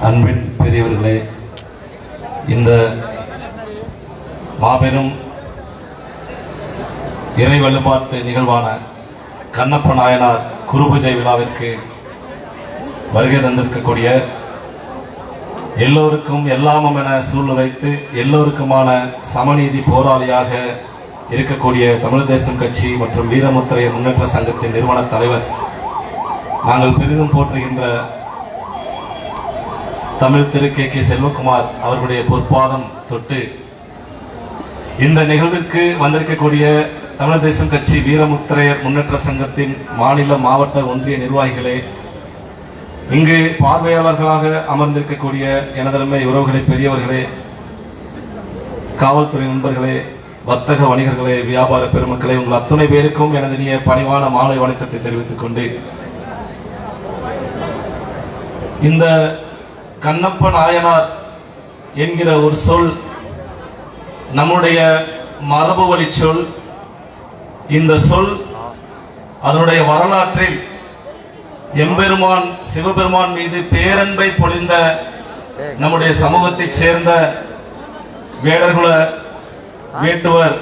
அன்பின் பெரியவர்களே, இந்த மாபெரும் இறை வழிபாட்டு நிகழ்வான கண்ணப்ப நாயனார் குருபூஜை விழாவிற்கு வருகை தந்திருக்கக்கூடிய எல்லோருக்கும் எல்லாமும் என சூழ்நிலைத்து எல்லோருக்குமான சமநீதி போராளியாக இருக்கக்கூடிய தமிழ் தேசம் கட்சி மற்றும் வீரமுத்திரையர் முன்னேற்ற சங்கத்தின் நிறுவன தலைவர், நாங்கள் பெரிதும் போற்றுகின்ற தமிழ் திரு கே செல்வகுமார் அவர்களுடைய பொற்பாதம் தொட்டு இந்த நிகழ்விற்கு வந்திருக்கக்கூடிய தமிழ் தேசம் கட்சி வீரமுத்திரையர் முன்னேற்ற சங்கத்தின் மாநில மாவட்ட ஒன்றிய நிர்வாகிகளே, இங்கு பார்வையாளர்களாக அமர்ந்திருக்கக்கூடிய எனதருமை உறவுகளை, பெரியவர்களே, காவல்துறை நண்பர்களே, வர்த்தக வணிகர்களே, வியாபார பெருமக்களே, உங்கள் அத்துணை பேருக்கும் எனது இனிய பணிவான மாலை வணக்கத்தை தெரிவித்துக் கொண்டு, இந்த கண்ணப்ப நாயனார் என்கிற ஒரு சொல் நம்முடைய மரபு வழி சொல். இந்த சொல் அதனுடைய வரலாற்றில் எம்பெருமான் சிவபெருமான் மீது பேரன்பை பொழிந்த நம்முடைய சமூகத்தைச் சேர்ந்த வேடர்குல வேட்டுவர்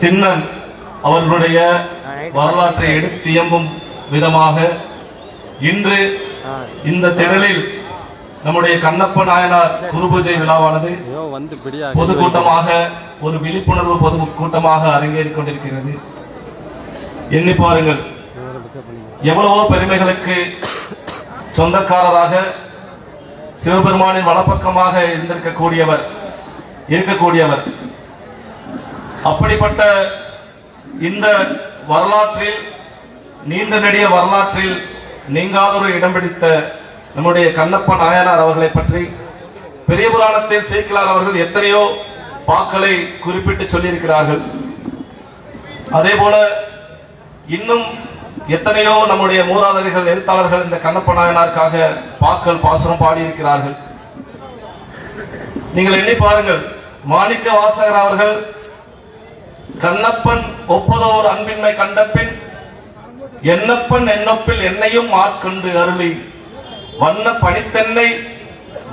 திண்ணன் அவர்களுடைய வரலாற்றை எடுத்தியம்பும் விதமாக இன்று இந்த திடலில் நம்முடைய கண்ணப்ப நாயனார் குருபூஜை விழாவானது பொதுக்கூட்டமாக, ஒரு விழிப்புணர்வு பொதுக்கூட்டமாக அரங்கேறிக் கொண்டிருக்கிறது. எண்ணி பாருங்கள், எவ்வளவோ பெருமைகளுக்கு சொந்தக்காரராக சிவபெருமானின் வலப்பக்கமாக இருக்கக்கூடியவர். அப்படிப்பட்ட இந்த வரலாற்றில், நீண்ட நெடிய வரலாற்றில் நீங்காதொரு இடம் பிடித்த நம்முடைய கண்ணப்ப நாயனார் அவர்களை பற்றி பெரிய புராணத்தில் சேக்கிழார் அவர்கள் எத்தனையோ பாக்களை குறிப்பிட்டு சொல்லியிருக்கிறார்கள். அதே போல இன்னும் எத்தனையோ நம்முடைய மூதாதையர்கள், எழுத்தாளர்கள் இந்த கண்ணப்ப நாயனாருக்காக பாக்கள், பாசுரம் பாடியிருக்கிறார்கள். நீங்கள் எண்ணி பாருங்கள், மாணிக்க வாசகர் அவர்கள் கண்ணப்பன் ஒப்பதோர் அன்பின்மை கண்டபின் என்னப்பன் என்னப்பில் என்னையும் ஆட்கொண்டு அருளி வண்ண பணித்தென்னை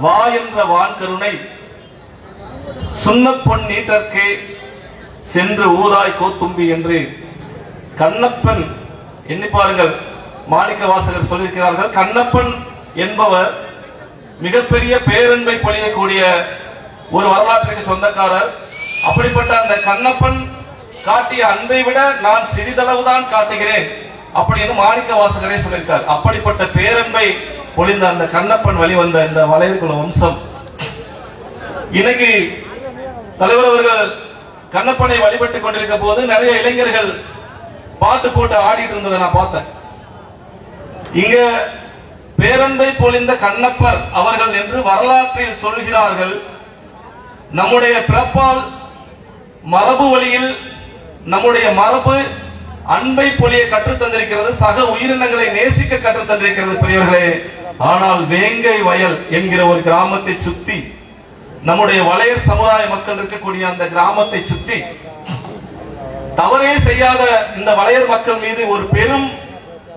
வா என்ற வான் கருணை சுண்ண பொன் நீட்டற்கே சென்று ஊராய் கோத்தும்பி என்று கண்ணப்பன், எண்ணி பாருங்கள், மாணிக்க வாசகர் சொல்லியிருக்கிறார்கள். கண்ணப்பன் என்பவர் மிகப்பெரிய பேரன்பை பொழியக்கூடிய ஒரு வரலாற்றுக்கு சொந்தக்காரர். அப்படிப்பட்ட அந்த கண்ணப்பன் காட்டிய அன்பை விட நான் சிறிதளவுதான் காட்டுகிறேன் அப்படின்னு மாணிக்க வாசகரே சொல்லியிருக்கார். அப்படிப்பட்ட பேரன்பை பொழிந்த அந்த கண்ணப்பன் வழிவந்த இந்த வளையர்குல வம்சம் இன்னைக்கு தலைவர் அவர்கள் கண்ணப்பனை வழிபட்டுக் கொண்டிருக்க போது நிறைய இளைஞர்கள் பாட்டு போட்டு ஆடிட்டு இருந்ததை நான் பார்த்தேன். இங்க பேரன்பை பொழிந்த கண்ணப்பர் அவர்கள் என்று வரலாற்றில் சொல்கிறார்கள். நம்முடைய பிறப்பால் மரபு வழியில் நம்முடைய மரபு அன்பை பொழிய கற்றுத் தந்திருக்கிறது, சக உயிரினங்களை நேசிக்க கற்றுத் தந்திருக்கிறது பெரியவர்களே. ஆனால் வேங்கை வயல் என்கிற ஒரு கிராமத்தை சுத்தி, நம்முடைய வளையர் சமுதாய மக்கள் இருக்கக்கூடிய அந்த கிராமத்தை சுத்தி தவறே செய்யாத இந்த வளையர் மக்கள் மீது ஒரு பெரும்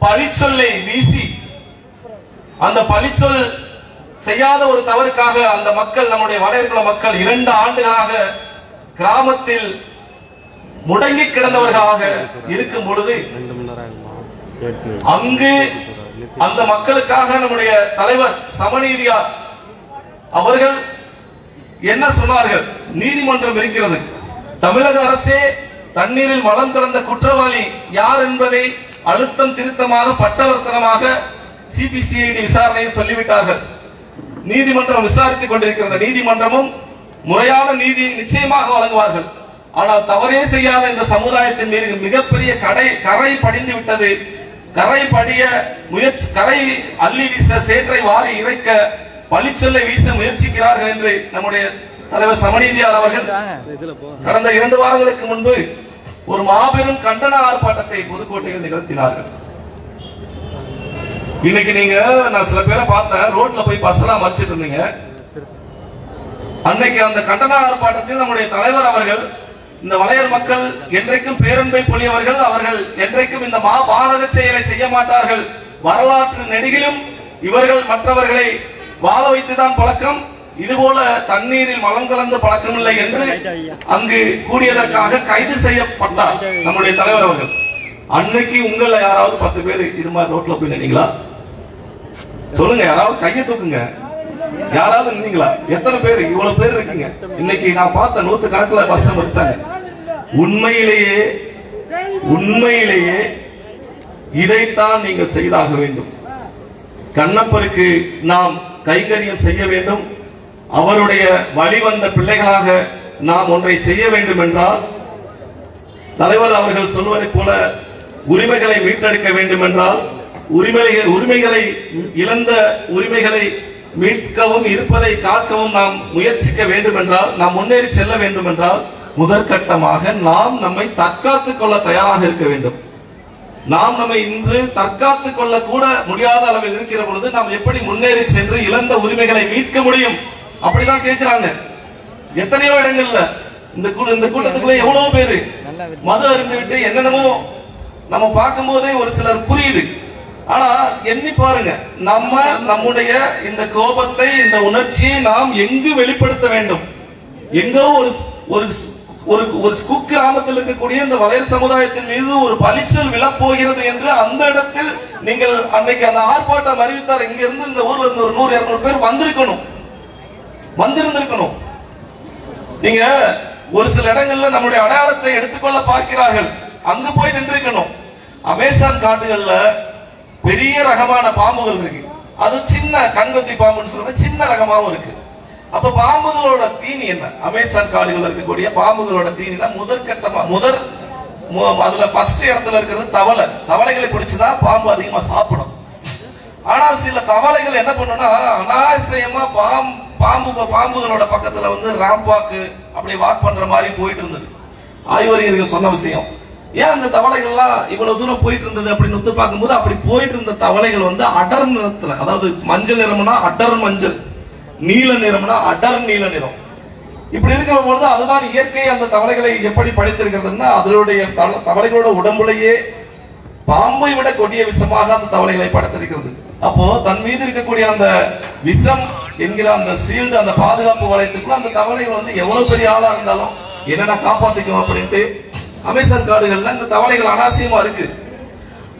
பழிச்சொல்லை வீசி, அந்த பழிச்சொல் செய்யாத ஒரு தவறுக்காக அந்த மக்கள், நம்முடைய வளையர்குல மக்கள் 2 ஆண்டுகளாக கிராமத்தில் முடங்கி கிடந்தவர்களாக இருக்கும் பொழுது அங்கு அந்த மக்களுக்காக நம்முடைய தலைவர் சமநீதியார் அவர்கள் என்ன சொன்னார்கள்? நீதிமன்றம் இருக்கிறது, தமிழக அரசே தண்ணீரில் வளம் கலந்த குற்றவாளி யார் என்பதை அழுத்தம் திருத்தமாக பட்டவர்த்தனமாக சிபிசிஐடி விசாரணையில் சொல்லிவிட்டார்கள். நீதிமன்றம் விசாரித்துக் கொண்டிருக்கிறது. நீதிமன்றமும் முறையான நீதியை நிச்சயமாக வழங்குவார்கள். ஆனால் தவறே செய்யாத இந்த சமுதாயத்தின் மீது மிகப்பெரிய கரை படிந்து விட்டது. கரை படிய முயற்சி, கரை அள்ளி வீச, சேற்றை வாரி இறைக்க பழிச்சொல்லை வீச முயற்சிக்கிறார்கள் என்று நம்முடைய தலைவர் சமநீதியார் அவர்கள் கடந்த 2 வாரங்களுக்கு முன்பு ஒரு மாபெரும் கண்டன ஆர்ப்பாட்டத்தை புதுக்கோட்டையில் நிகழ்த்தினார்கள். இன்னைக்கு நீங்க, நான் சில பேரை பார்த்தேன், ரோட்ல போய் பஸ் எல்லாம் மறிச்சிட்டு இருந்தீங்க. அன்னைக்கு அந்த கண்டன ஆர்ப்பாட்டத்தில் நம்முடைய தலைவர் அவர்கள், இந்த வளையர் மக்கள் என்றைக்கும் பேரன்பை பொழியவர்கள், அவர்கள் என்றைக்கும் இந்த பாதக செயலை செய்ய மாட்டார்கள், வரலாற்று நெடுகிலும் இவர்கள் மற்றவர்களை வாழ வைத்துதான் பழக்கம், இதுபோல தண்ணீரில் மலம் கலந்த பழக்கம் இல்லை என்று அங்கு கூடியதற்காக கைது செய்யப்பட்டார் நம்முடைய தலைவர் அவர்கள். அன்னைக்கு உங்களை யாராவது 10 பேர் இது மாதிரி ரோட்ல போய் நின்னீங்களா? சொல்லுங்க, யாராவது கையை தூக்குங்க. யாராவது நின்னீங்களா? எத்தனை பேர்? இவ்வளவு பேர் இருக்கீங்க. இன்னைக்கு நான் பார்த்த 100 கணக்குல பஸ் வச்சாங்க. உண்மையிலேயே இதைத்தான் நீங்கள் செய்தாக வேண்டும். கண்ணப்பருக்கு நாம் கைங்கரியம் செய்ய வேண்டும். அவருடைய வழிவந்த பிள்ளைகளாக நாம் ஒன்றை செய்ய வேண்டும் என்றால், தலைவர் அவர்கள் சொல்வதை போல உரிமைகளை மீட்டெடுக்க வேண்டும் என்றால், உரிமைகளை இழந்த உரிமைகளை மீட்கவும் இருப்பதை காக்கவும் நாம் முயற்சிக்க வேண்டும் என்றால், நாம் முன்னேறி செல்ல வேண்டும் என்றால், முதற்கட்டமாக நாம் நம்மை தற்காத்துக் கொள்ள தயாராக இருக்க வேண்டும். நாம் நம்மை இன்று தற்காத்துக் கொள்ள கூட முடியாத அளவில் இருக்கிற பொழுது நாம் எப்படி முன்னேறி சென்று இழந்த உரிமைகளை மீட்க முடியும்? அப்படிதான் கேட்கிறாங்க. எத்தனையோ இடங்கள்ல இந்த கூட்டத்துக்குள்ள எவ்வளவு பேரு மது அருந்து விட்டு என்னென்னமோ நம்ம பார்க்கும் போதே ஒரு சிலர் புரியுது. ஆனா எண்ணி பாருங்க, நம்முடைய இந்த கோபத்தை, இந்த உணர்ச்சியை நாம் எங்கு வெளிப்படுத்த வேண்டும்? எங்கோ ஒரு குக்கிராமத்தில் இருக்கக்கூடிய இந்த வளையர் சமுதாயத்தின் மீது ஒரு பழிச்சல் விழப்போகிறது என்று அந்த இடத்தில் நீங்கள் அன்னைக்கு அந்த ஆர்ப்பாட்டம் அறிவித்தார். இங்க இருந்து இந்த ஊர்ல இருந்து ஒரு 100-200 பேர் வந்திருந்திருக்கணும். நீங்க ஒரு சில இடங்கள்ல நம்முடைய அடையாளத்தை எடுத்துக்கொள்ள பார்க்கிறார்கள், அங்கு போய் நின்றிருக்கணும். அமேசான் காட்டுகள்ல பெரிய ரகமான பாம்புகள் இருக்கு. அது சின்ன கண்கொத்தி பாம்புன்னு சொல்ற சின்ன ரகமாவும் இருக்கு. அப்ப பாம்புகளோட தீனி என்ன? அமேசான் காடுகள் இருக்கக்கூடிய பாம்புகளோட தீனினா அதுல ஃபர்ஸ்ட் இடத்துல இருக்கிறது தவளைகளை பிடிச்சுதான் பாம்பு அதிகமா சாப்பிடும். ஆனா சில தவளைகள் என்ன பண்ணும்னா அனாவசியமா பாம்புகளோட பக்கத்துல ராம்பாக்கு அப்படி வாக் பண்ற மாதிரி போயிட்டு இருந்தது. ஆய்வறிஞர்கள் சொன்ன விஷயம். ஏன் அந்த தவளைகள் எல்லாம் இவ்வளவு தூரம் போயிட்டு இருந்தது அப்படின்னு ஒத்து பார்க்கும்போது, அப்படி போயிட்டு இருந்த தவளைகள் அடர் நிறத்துல, அதாவது மஞ்சள் நிறம்னா அடர் மஞ்சள், நீல நிறம்னா அடர் நீல நிறம், இப்படி இருக்கிற பொழுது அதுதான் இயற்கை. அந்த தவளைகளை எப்படி படைத்திருக்கிறதுன்னா, அதனுடைய தவளைகளோட உடம்புலேயே பாம்பை விட கொடிய விஷமாக அந்த தவளைகளை படைத்திருக்கிறது. அப்போ தன் மீது இருக்கக்கூடிய அந்த விஷம் என்கிற அந்த சீல்டு, அந்த பாதுகாப்பு வளையத்துக்குள்ள அந்த தவளைகள் எவ்வளவு பெரிய ஆளா இருந்தாலும் என்னென்ன காப்பாத்திக்கும் அப்படின்ட்டு அமேசான் காடுகள்ல இந்த தவளைகள் அனாவசியமா இருக்கு.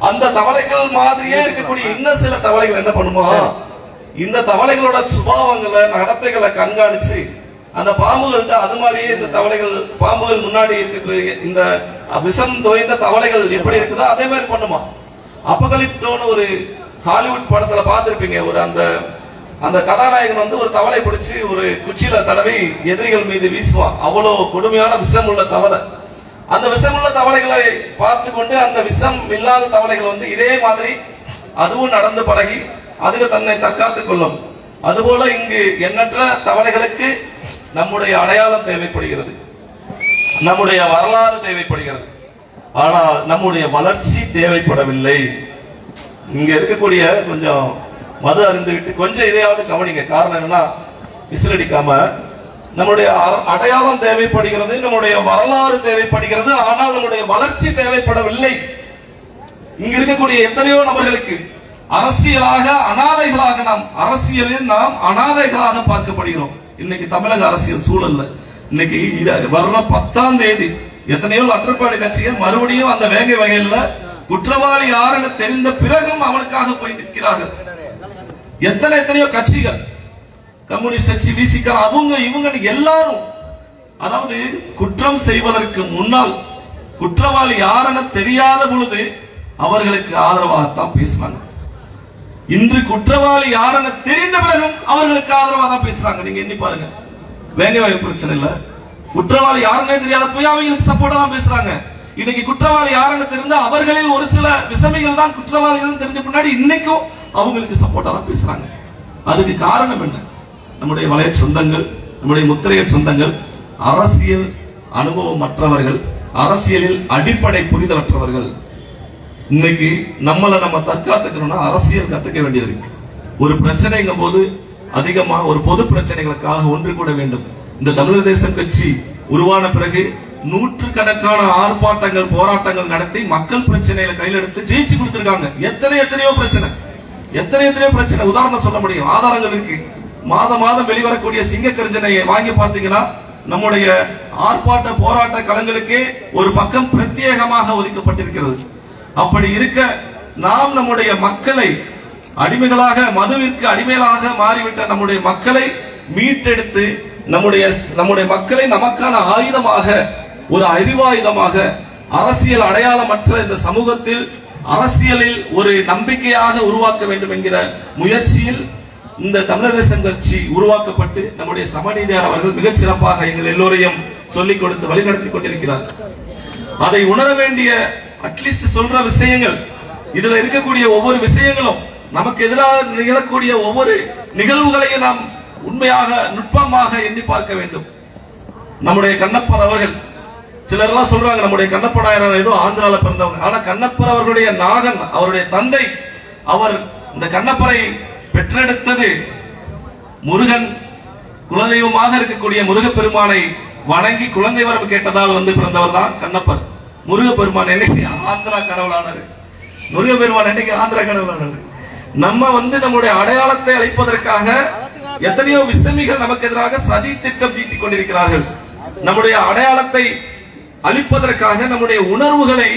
அந்த தவளைகள் மாதிரியே இருக்கக்கூடிய இன்னும் சில தவளைகள் என்ன பண்ணுமோ, இந்த தவளைகளோட சுபாவங்களை, நடத்தைகளை கண்காணிச்சு அந்த பாம்புகள்கிட்ட அது மாதிரியே இந்த தவளைகள், பாம்புகள் முன்னாடி இருக்கக்கூடிய இந்த விஷம் தோய்ந்த தவளைகள் எப்படி இருக்குதோ அதே மாதிரி பண்ணுமா. அபகலிப்டோன்னு ஒரு ஹாலிவுட் படத்துல பார்த்திருப்பீங்க. ஒரு அந்த கதாநாயகன் ஒரு தவளை பிடிச்சு ஒரு குச்சியில தடவி எதிரிகள் மீது வீசுவான். அவ்வளவு கொடுமையான விஷம் உள்ள தவளை. அந்த விஷமுள்ள தவளைகளை பார்த்து கொண்டு அந்த விஷம் இல்லாத தவளைகள் இதே மாதிரி அதுவும் நடந்து பழகி அதுக்கு தன்னை தற்காத்துக் கொள்ளும். அதுபோல இங்கு எண்ணற்ற தவளைகளுக்கு நம்முடைய அடையாளம் தேவைப்படுகிறது, நம்முடைய வரலாறு தேவைப்படுகிறது. ஆனால் நம்முடைய வளர்ச்சி தேவைப்படவில்லை. இங்க இருக்கக்கூடிய கொஞ்சம் மது அருந்து விட்டு கொஞ்சம் இதையாவது கவனிங்க. காரணம் என்னன்னா, விசிலடிக்காம நம்முடைய அடையாளம் தேவைப்படுகிறது, நம்முடைய வரலாறு தேவைப்படுகிறது. ஆனால் நம்முடைய வளர்ச்சி தேவைப்படவில்லை. இங்க இருக்கக்கூடிய எத்தனையோ நபர்களுக்கு அரசியலாக அனாதைகளாக, அரசியலில் நாம் அனாதைகளாக பார்க்கப்படுகிறோம். இன்னைக்கு தமிழக அரசியல் சூழல்ல இன்னைக்கு வர்ற 10ஆம் தேதி எத்தனையோ லற்றப்பாடி கட்சிகள் மறுபடியும் அந்த வேங்கை வகையில குற்றவாளி யாருன்னு தெரிந்த பிறகும் அவனுக்காக போய் நிற்கிறார்கள். எத்தனையோ கட்சிகள், கம்யூனிஸ்ட் கட்சி, விசிக, இவங்க எல்லாரும், அதாவது குற்றம் செய்வதற்கு முன்னால் குற்றவாளி யாரென தெரியாத பொழுது அவர்களுக்கு ஆதரவாகத்தான் பேசுவாங்க. இன்று குற்றவாளி யாரென தெரிந்த பிறகும் அவர்களுக்கு ஆதரவாக தான் பேசுறாங்க. நீங்க எண்ணி பாருங்க. வேங்க வகை பிரச்சனை இல்ல, குற்றவாளி யாருன்னே தெரியாத போய் அவங்களுக்கு சப்போர்ட்டா தான் பேசுறாங்க. இன்னைக்கு குற்றவாளி யாருன்னு தெரிந்த அவர்களில் ஒரு சில விசமிகள் தான் குற்றவாளிகள் தெரிஞ்ச பின்னாடி இன்னைக்கும் அவங்களுக்கு சப்போர்ட்டா தான் பேசுறாங்க. அதுக்கு காரணம் என்ன? நம்முடைய வளைய சொந்தங்கள், நம்முடைய முத்திரைய சொந்தங்கள் அரசியல் அனுபவம் மற்றவர்கள், அரசியலில் அடிப்படை புரிதலற்றவர்கள். இன்னைக்கு நம்ம தற்காத்துக்கணும்னா அரசியல் கத்துக்க வேண்டியது இருக்கு. ஒரு பிரச்சனைங்கும் போது அதிகமா ஒரு பொது பிரச்சனைகளுக்காக ஒன்று கூட வேண்டும். இந்த தமிழர் தேசம் கட்சி உருவான பிறகு நூற்றுக்கணக்கான ஆர்ப்பாட்டங்கள், போராட்டங்கள் நடத்தி மக்கள் பிரச்சனைகளை கையில் எடுத்து ஜெயிச்சு கொடுத்திருக்காங்க. எத்தனையோ பிரச்சனை எத்தனை பிரச்சனை உதாரணம் சொல்ல முடியும், ஆதாரங்கள் இருக்கு. மாதம் வெளிவரக்கூடிய சிங்க கர்ஜனையை வாங்கி பார்த்தீங்கன்னா நம்முடைய ஆர்ப்பாட்ட போராட்ட களங்களுக்கே ஒரு பக்கம் பிரத்யேகமாக ஒதுக்கப்பட்டிருக்கிறது. அப்படி இருக்க நாம் நம்முடைய மக்களை அடிமைகளாக, மதுவிற்கு அடிமைகளாக மாறிவிட்ட நம்முடைய மக்களை மீட்டெடுத்து நம்முடைய மக்களை நமக்கான ஆயுதமாக, ஒரு அறிவாயுதமாக, அரசியல் அடையாளமற்ற இந்த சமூகத்தில் அரசியலில் ஒரு நம்பிக்கையாக உருவாக்க வேண்டும் என்கிற முயற்சியில் இந்த தமிழர் தேசம் கட்சி உருவாக்கப்பட்டு நம்முடைய சமநீதியார் அவர்கள் மிகச் சிறப்பாக எங்கள் எல்லோரையும் சொல்லிக் கொடுத்து வழிநடத்தி கொண்டிருக்கிறார். அதை உணர வேண்டிய அட்லீஸ்ட் சொல்ற விஷயங்கள், இதுல இருக்கக்கூடிய ஒவ்வொரு விஷயங்களும், நமக்கு எதிராக நிகழக்கூடிய ஒவ்வொரு நிகழ்வுகளையும் நாம் உண்மையாக நுட்பமாக எண்ணி பார்க்க வேண்டும். நம்முடைய கண்ணப்பர் அவர்கள், சிலர் எல்லாம் சொல்றாங்க நம்முடைய கண்ணப்ப நாயனார் ஏதோ ஆந்திரால பிறந்தவங்க. ஆனா கண்ணப்பர் அவர்களுடைய நாகன், அவருடைய தந்தை, அவர் இந்த கண்ணப்பரை பெற்றெடுத்தது முருகன், குலதெய்வமாக இருக்கக்கூடிய முருகப்பெருமானை வணங்கி குழந்தை வரம் கேட்டதால் பிறந்தவர் தான் கண்ணப்பர். முருகப்பெருமான் என்னைக்கு ஆந்திரா கடவுளானாரு, முருகப்பெருமான் என்னைக்கு ஆந்திரா கடவுளானாரு. நம்ம நம்முடைய அடையாளத்தை அளிப்பதற்காக எத்தனையோ விசமிகள் நமக்கு எதிராக சதி திட்டம் தீட்டிக் கொண்டிருக்கிறார்கள். நம்முடைய அடையாளத்தை அளிப்பதற்காக நம்முடைய உணர்வுகளை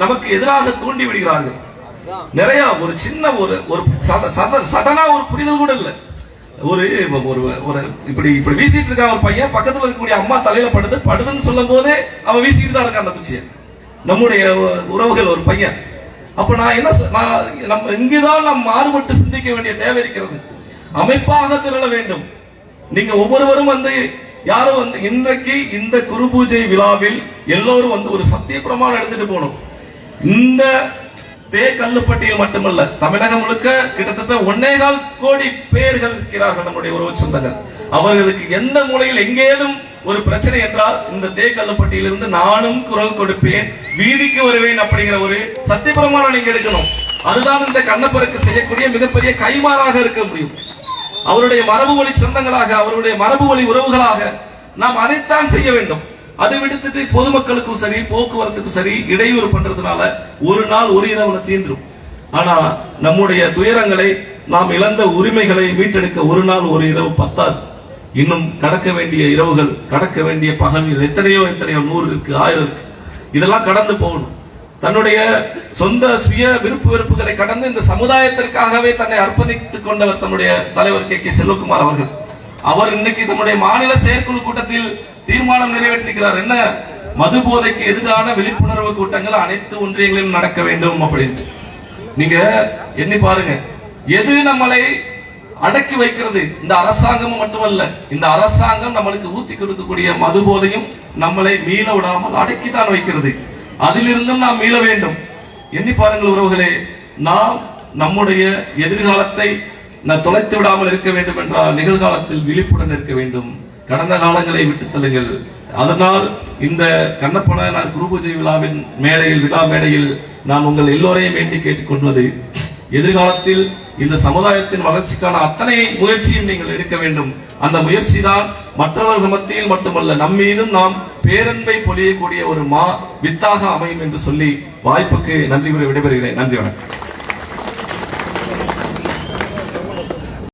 நமக்கு எதிராக தூண்டி விடுகிறார்கள். நிறைய ஒரு சின்ன ஒரு சடனா ஒரு புரிதல் கூட இல்ல. ஒரு இப்படி வீசிட்டு இருக்க ஒரு பையன் பக்கத்துல இருக்கக்கூடிய அம்மா தலையில படுதுன்னு சொல்லும் போதே அவன் வீசிட்டு தான் இருக்கான் அந்த குச்சியை. நம்முடைய உறவுகள் ஒரு பையன். அப்ப நான் என்ன, இங்குதான் நாம் மாறுபட்டு சிந்திக்க வேண்டிய தேவை இருக்கிறது. அமைப்பாக திரள வேண்டும். நீங்க ஒவ்வொருவரும் யாரோ இன்றைக்கு இந்த குரு பூஜை விழாவில் எல்லோரும் ஒரு சத்திய பிரமாணம் எடுத்துட்டு போகணும். இந்த கல்லுப்பட்டியில் மட்டுமல்ல, தமிழகம் முழுக்க கிட்டத்தட்ட 1.25 கோடி பேர்கள் இருக்கிறார்கள் நம்முடைய உறவு சொந்தங்கள். அவர்களுக்கு எந்த மூலையில் எங்கேனும் ஒரு பிரச்சனை என்றால் இந்த கல்லுப்பட்டியிலிருந்து நானும் குரல் கொடுப்பேன், வீதிக்கு வருவேன் அப்படிங்கிற ஒரு சத்திய பிரமாணம் நீங்க எடுக்கணும். அதுதான் இந்த கண்ணப்பருக்கு செய்யக்கூடிய மிகப்பெரிய கைமாறாக இருக்க முடியும். அவருடைய மரபு வழி சொந்தங்களாக, அவருடைய மரபு வழி உறவுகளாக நாம் அதைத்தான் செய்ய வேண்டும். அதை விடுத்துட்டு பொதுமக்களுக்கும் சரி, போக்குவரத்துக்கும் சரி இடையூறு பண்றதுனால ஒரு நாள் ஒரு இரவுல தீந்துரும். ஆனா நம்முடைய துயரங்களை, நாம் இழந்த உரிமைகளை மீட்டெடுக்க ஒரு நாள் ஒரு இரவு பத்தாது. இன்னும் கடக்க வேண்டிய இரவுகள், கடக்க வேண்டிய பகல்கள் எத்தனையோ 100 இருக்கு, 1000 இருக்கு. இதெல்லாம் கடந்து போகணும். தன்னுடைய சொந்த சுய விருப்பு வெறுப்புகளை கடந்து இந்த சமுதாயத்திற்காகவே தன்னை அர்ப்பணித்துக் கொண்டவர் தன்னுடைய தலைவர் கே செல்வகுமார் அவர்கள். அவர் இன்னைக்கு நம்முடைய மாநில செயற்குழு கூட்டத்தில் தீர்மானம் நிறைவேற்றிருக்கிறார். என்ன, மது போதைக்கு எதிரான விழிப்புணர்வு கூட்டங்கள் அனைத்து ஒன்றியங்களிலும் நடக்க வேண்டும் அப்படின்ட்டு. நீங்க எண்ணி பாருங்க, எது நம்மளை அடக்கி வைக்கிறது? இந்த அரசாங்கம் மட்டுமல்ல, இந்த அரசாங்கம் நம்மளுக்கு ஊத்தி கொடுக்கக்கூடிய மது போதையும் நம்மளை மீள விடாமல் அடக்கித்தான் வைக்கிறது. அதிலிருந்தும் நாம் மீள வேண்டும். எண்ணி பாருங்கள் உறவுகளே, நாம் நம்முடைய எதிர்காலத்தை தொலைத்து விடாமல் இருக்க வேண்டும் என்றால் நிகழ்காலத்தில் விழிப்புடன் இருக்க வேண்டும். கடந்த காலங்களை விட்டு தள்ளுங்கள். அதனால் இந்த கண்ணப்ப நாயனார் குரு பூஜை விழாவின் விழா மேடையில் நான் உங்கள் எல்லோரையும் வேண்டி கேட்டுக்கொள்வது, எதிர்காலத்தில் இந்த சமுதாயத்தின் வளர்ச்சிக்கான அத்தனை முயற்சியும் நீங்கள் எடுக்க வேண்டும். அந்த முயற்சி தான் மற்றவர்கள் மத்தியில் மட்டுமல்ல, நம்மீதும் நாம் பேரன்பை பொழியக்கூடிய ஒரு வித்தாக அமையும் என்று சொல்லி வாய்ப்புக்கு நன்றி கூறி விடைபெறுகிறேன். நன்றி, வணக்கம்.